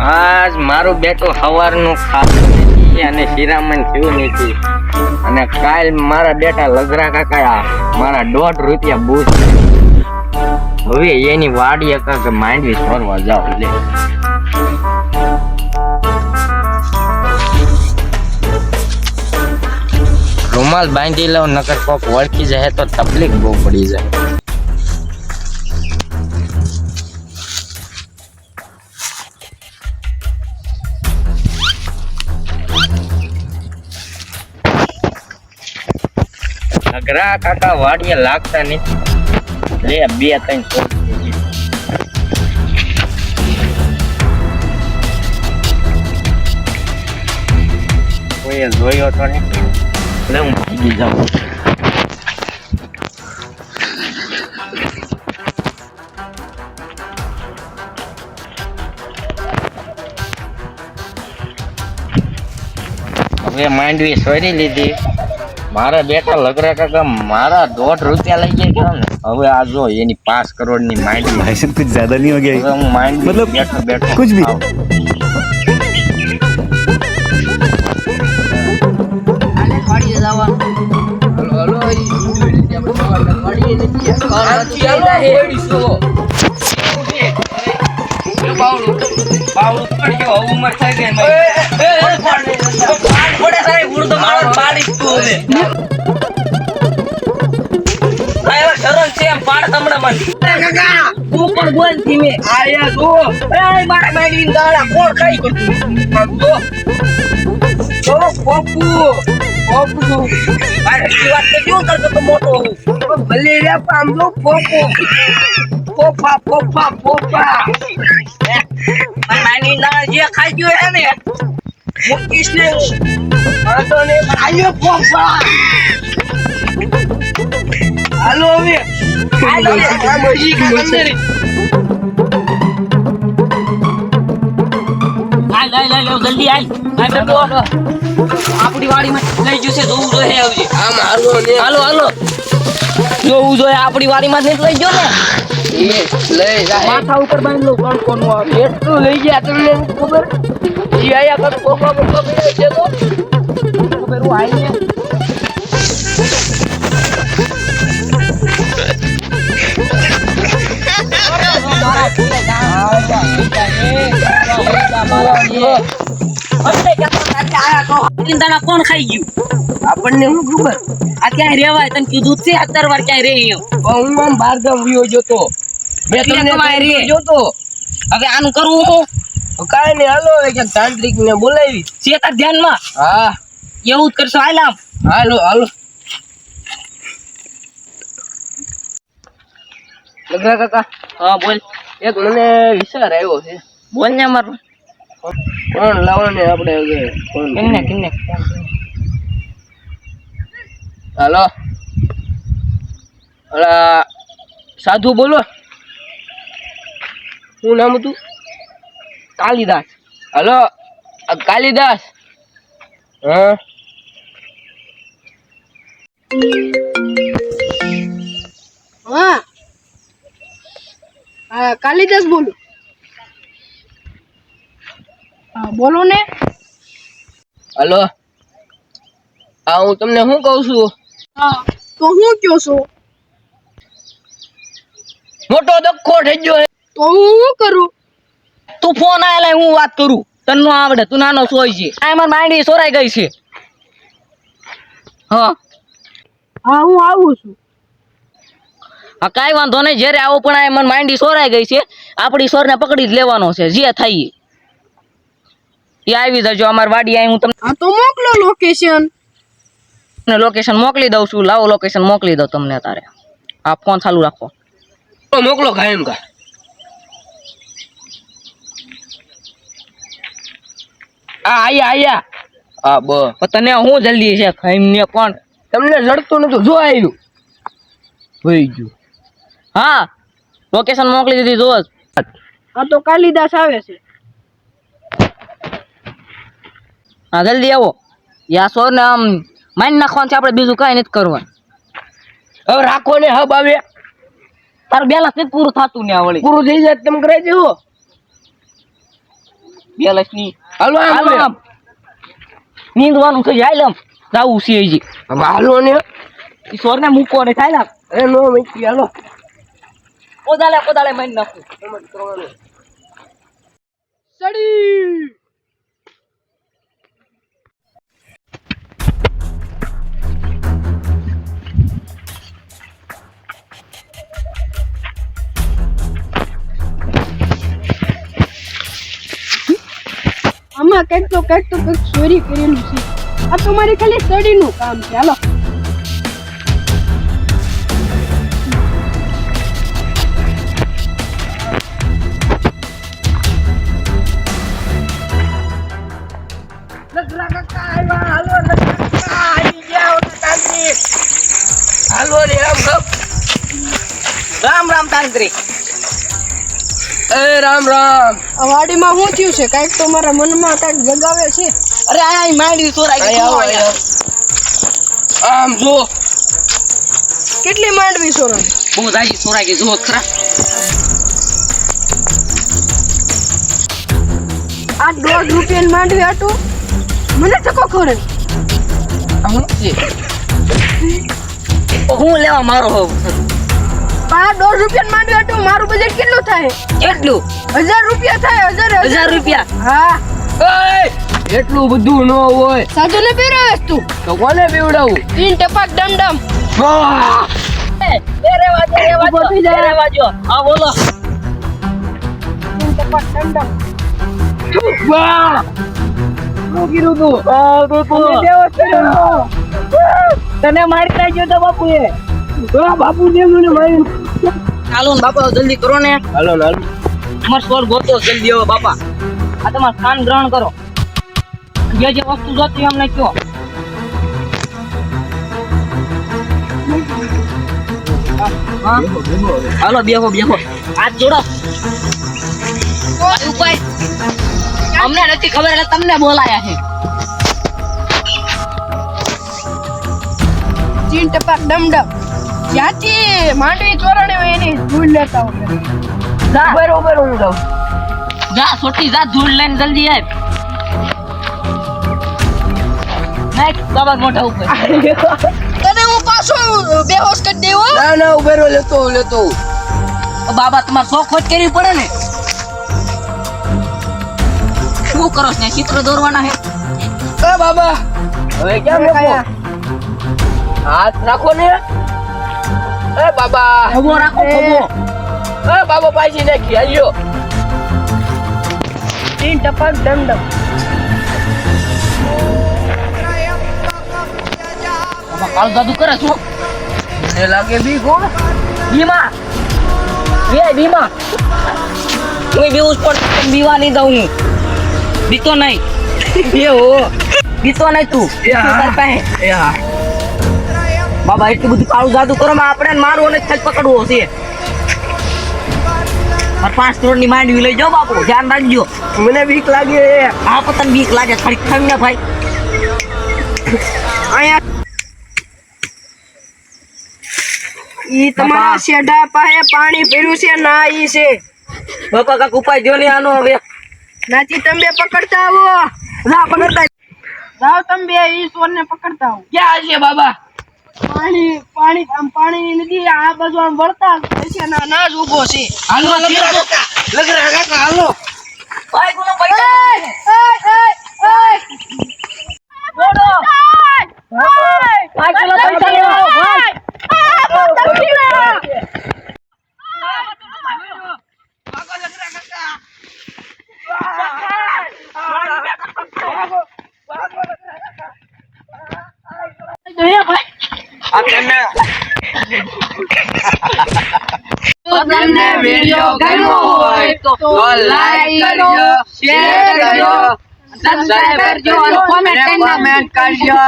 આજ મારું બેટું સવારનું ખાતું નથી અને શિરામણ થયું નથી અને કાલ મારા બેટા લગરા કાકા મારા 1.5 રૂપિયા બૂસ હવે એની વાડીએ કાંક માંડવી છોડવા જાવ લે રૂમાલ બાંધી લઉં નકર કોક વળકી જાય તો તકલીફ બહુ પડી જાય નગરા કાકા વાડીએ લાગતા નથી લે 2-3 કોઈ જોયો તો નહીં એટલે હું ભાગી જાઉં હવે માંડવી સોરી લીધી મારા બેટા લગરા કાકા મારા 1.5 રૂપિયા લઈ ગયા ને હવે આ જો એની 5 કરોડની માંડવી भाई साहब कुछ ज्यादा नहीं हो गया હવે હું માંડવી मतलब બેઠો બેઠો कुछ भी જલ્દી આપણી વાડીમાં લઈ જશે જોવું જોઈએ હાલો હાલો જોવું જોઈએ આપણી વાડીમાં જ લઈ ગયો ને લઈ જાય માથા ઉપર બાંધી લો કોણનું આવે એટલું લઈ ગયા તમને ખબર ઈ આયા કર કોકો કોકો છે તો ખબર હું આઈને કોણ ખાઈ ગયું આપણને શું ખબર આ ક્યાંય રેવાય તને કીધું છે 17 વાર ક્યાંય રે હું આમ બાર ગામ વિયો જોતો મેં તમને રે જોતો હવે આનું કરવું હું કાઈ નહીં હાલો એક તાંત્રિક ને બોલાવી છે તાર ધ્યાનમાં હા એવું જ કરશો હાલ હાલો હાલો લગરા કાકા હા બોલ એક મને વિચાર આવ્યો છે બોલ ને અમારો કોણ લાવો ને આપણે કિન્ને હાલો અલા સાધુ બોલો શું નામ હતું કાલિદાસ હાલો કાલિદાસ હા હા કાલિદાસ બોલું બોલો ને હાલો હા હું તમને શું કહું છું હા તો હું કયો છો મોટો દખો થઈ ગયો તો હું શું કરું તું ફોન આયલા હું વાત કરું તને ન આવડે તું નાનો સોય છે આ મારી માંડી સોરાઈ ગઈ છે હા હા હું આવું છું હા કાંઈ વાંધો નહીં જ્યારે આવો પણ આ મને માંડી સોરાઈ ગઈ છે આપણી સોરને પકડી જ લેવાનો છે જે થાય એ આવી જજો અમારી વાડી આવી હું તમને હા તો મોકલો લોકેશન મોકલી દઉં છું લાવો લોકેશન મોકલી દઉં તમને તારે આ ફોન ચાલુ રાખો મોકલો કાયમ કા આયા હા બસ તને હું જલ્દી છે ખાઈને પણ તમને લડતું નતું જો આવ્યું હોઈ ગયું હા લોકેશન મોકલી દીધી જો હા તો કાલિદાસ આવે છે હા જલ્દી આવો યા સોર ને આમ મારી નાખવાનું છે, આપણે બીજું કઈ નથી કરવાનું. હવે રાખો ને હબ આવે તારું બેલેન્સ નથી પૂરું થતું ને આ વળી પૂરું થઈ જાય તમે કરાવી દેવો. બેલેન્સ ની હાલો હાલો આમ નીંદવાનું છે, હાલ આમ જાવું છે હજી. હવે હાલો ને ઈ સોર ને મૂકો ને થાય ને નો મૂકી હાલો. કોદાળે મારી નાખું. સડી આમાં કંઈક ચોરી કરેલું છે. આ તો મારી ખાલી સ્ટડીનું કામ છે. હાલો હાલો રે આમ હબ. રામ રામ તાંત્રિક. એ રામ રામ. આ વાડીમાં શું થયું છે? કાંઈક તો મારા મનમાં કાંઈક જગાવે છે. અરે આ માંડવી સોરાઈ ગઈ. આવો, આવો. આમ જો કેટલી માંડવી સોરાણી? બહુ જાજી સોરાઈ ગઈ, જો ખરા. આ 1.5 રૂપિયાની માંડવી આટું મને ટકો ખોરે. હું છે હું લેવા મારો હોવ. આ 1.5 રૂપિયાની માંડવી આટું મારું બજેટ કેટલું થાય? કેટલું? 1000 રૂપિયા થાય. 1000 રૂપિયા? હા. એટલું બધું ન હોય સાજુ ને પહેરાવેસ તું તો કોને પીવડાવું? 3 ટપાક ડમડમ. રેવા જો. હા બોલો. 3 ટપાક ડમડમ. વાહ શું કીધું તું? તને મારી નાખ્યો તો બાપુએ. બાપુ ને મને મારી. ચાલો ને બાપા જલ્દી કરો ને. હાલો હાલો. તમાર સોર ગોતો જલ્દી આવો બાપા. આ તમાર કાન ગ્રહણ કરો. જે વસ્તુ જોતી અમને કયો. હા હાલો બેહો હાથ જોડો. ઉપાય અમને નથી ખબર એટલે તમને બોલાયા છે. 3 ટપાક ડમડમ. જ્યાંથી માંડવી ચોરાણી હોય એની ધૂળ લેતા હોય. જા બરોબર હું જાઉં. જા છોટી જા ધૂળ લઈને જલ્દી આવ. નાખ બાબા મોઢા ઉપર. તને હું પાછો બેહોશ કરી દેવો. ના ના ઉભેરો લેતો ઓ બાબા તમારે શોખ ખોટ કરવી પડે ને. શું કરો છો ને? ચિત્ર દોરવાના છે. એ બાબા હવે ક્યાં મૂકો? હાથ રાખો ને. એ બાબા ખભો રાખો ખભો. એ બાબા પાછી નાખી હાલ્યો. 3 ટપાક ડમડમ. બાબા કાળું જાદુ કરે છો. મને લાગે બી કોણ? બીમા હું બીવું જ પણ બીવા નહીં દઉં હું. બીતો નહીં. બીતો નહીં તું. તારી પાસે. બાબા એટલું બધું કાળું જાદુ કરો માં આપણે મારું અને ખાલી પકડવો છે. 5 કરોડ ની માંડવી લઈ જાઓ બાપુ, ધ્યાન રાખજો. મને બીક લાગે. આ પતંગ બીક લાગે ખાલી ખાઈ ને ભાઈ. અહીંયા ઈ તમારા શેઢા પાસે પાણી ભર્યું છે ના ઈ છે. બાપા કાક ઉપાય જો ને આનો હવે. નાથી તમે બે પકડતા આવો. જા પકડતા જાઓ તમે બે ઈ સોરને પકડતા આવો. ક્યાં છે બાબા? પાણી નદી આ બાજુ આમ વળતા છે ના જ ઊભો છે. હાલો લગરા કાકા હાલો. ભાઈ કોનો પૈસા બોલો. ભાઈ કોનો પૈસા લેવો ભાઈ. તમને વિડિયો ગમ્યો હોય તો લાઈક કરજો, શેર કરજો, સબસ્ક્રાઇબ કરજો અને કોમેન્ટ કરજો.